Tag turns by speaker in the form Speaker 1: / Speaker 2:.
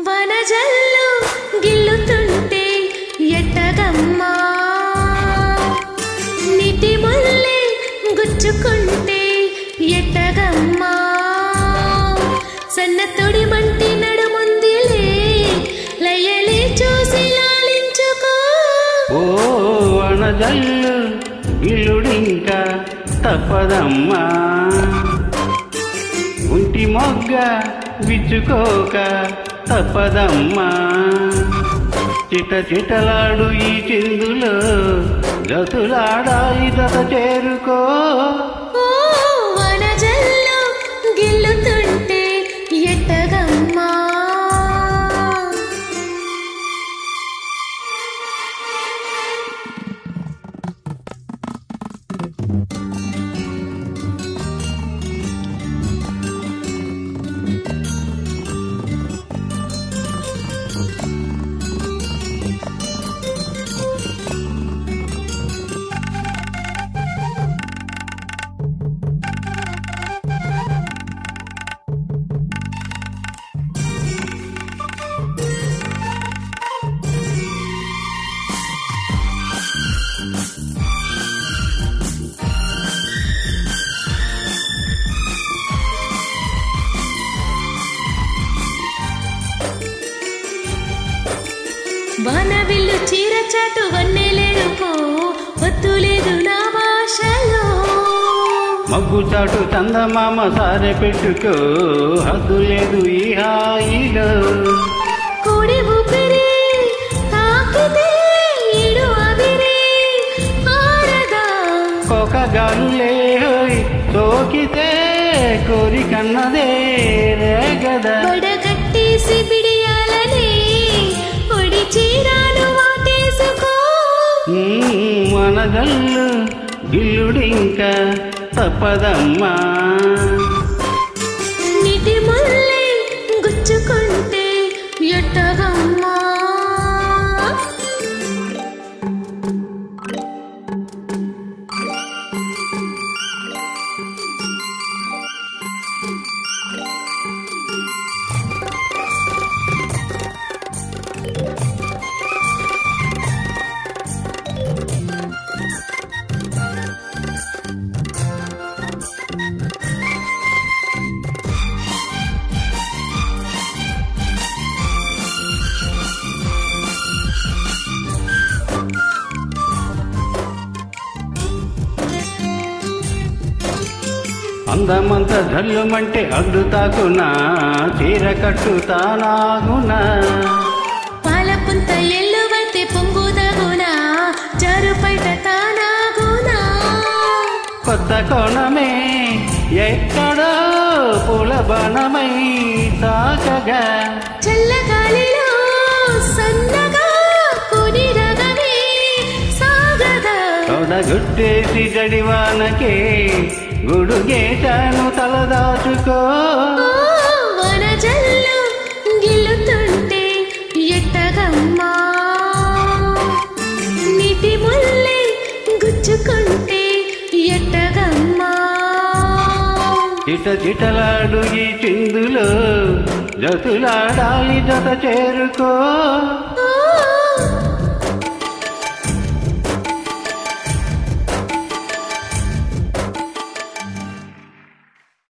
Speaker 1: వనజల్లు గిల్లుతుంటే ఎట్టగమ్మా నీటి ముల్లె గుచ్చుకుంటే ఎట్టగమ్మా సన్న తొడి మంటి నడుముందిలే లయలే చూసి లాలించుకో
Speaker 2: ఓ వనజల్లు గిల్లుడింకా తప్పదమ్మా ఉంటి మొగ్గ విచ్చుకోక తప్పదమ్మా చిట చిటలాడు ఈ చిందులో జతులాడాలి జత చేరుకో
Speaker 1: ఓ వనజల్లు గిల్లుతుంటే ఎట్టగమ్మా వానవిల్లు చీర చాటు వన్నెలేరుకో వద్దు లేదు నా భాషలో
Speaker 2: మగ్గు చాటు చందమామ సారె పెట్టుకో హద్దు లేదు ఈ హాయిలో
Speaker 1: కోడి ఊపిరి తాకితే ఈడు అవిరి ఆరదా
Speaker 2: కోకగాలులే సోకితే కోరికన్నదే రేగదా
Speaker 1: వడగట్టేసి బిడియాలని పొడి చీరాలు వాటేసుకో
Speaker 2: వనజల్లు గిల్లుడింకా తప్పదమ్మా
Speaker 1: నీటి ముల్లె గుచ్చుకుంటే ఎట్టగమ్మా
Speaker 2: అందమంత జల్లుమంటే అడ్డు తాకునా చీర కట్టుతానాగునా
Speaker 1: పాలపుంత ఎల్లువైతే పొంగుదగునా జారు పైట తానాగునా
Speaker 2: కొత్త కోణమే ఎక్కడో పూల బాణమై తాకగా
Speaker 1: చల్లగాలిలో సన్నగా కొని రగనే సాగగా
Speaker 2: తొడగుట్టేసి జడివానకే గుడుగేటాను తలదాచుకో
Speaker 1: వనజల్లు గిల్లుతుంటే ఎట్టగమ్మా నీటి ముల్లె గుచ్చుకుంటే ఎట్టగమ్మా
Speaker 2: చిట చిటలాడు ఈ చిందులో జతులాడాలి జత చేరుకో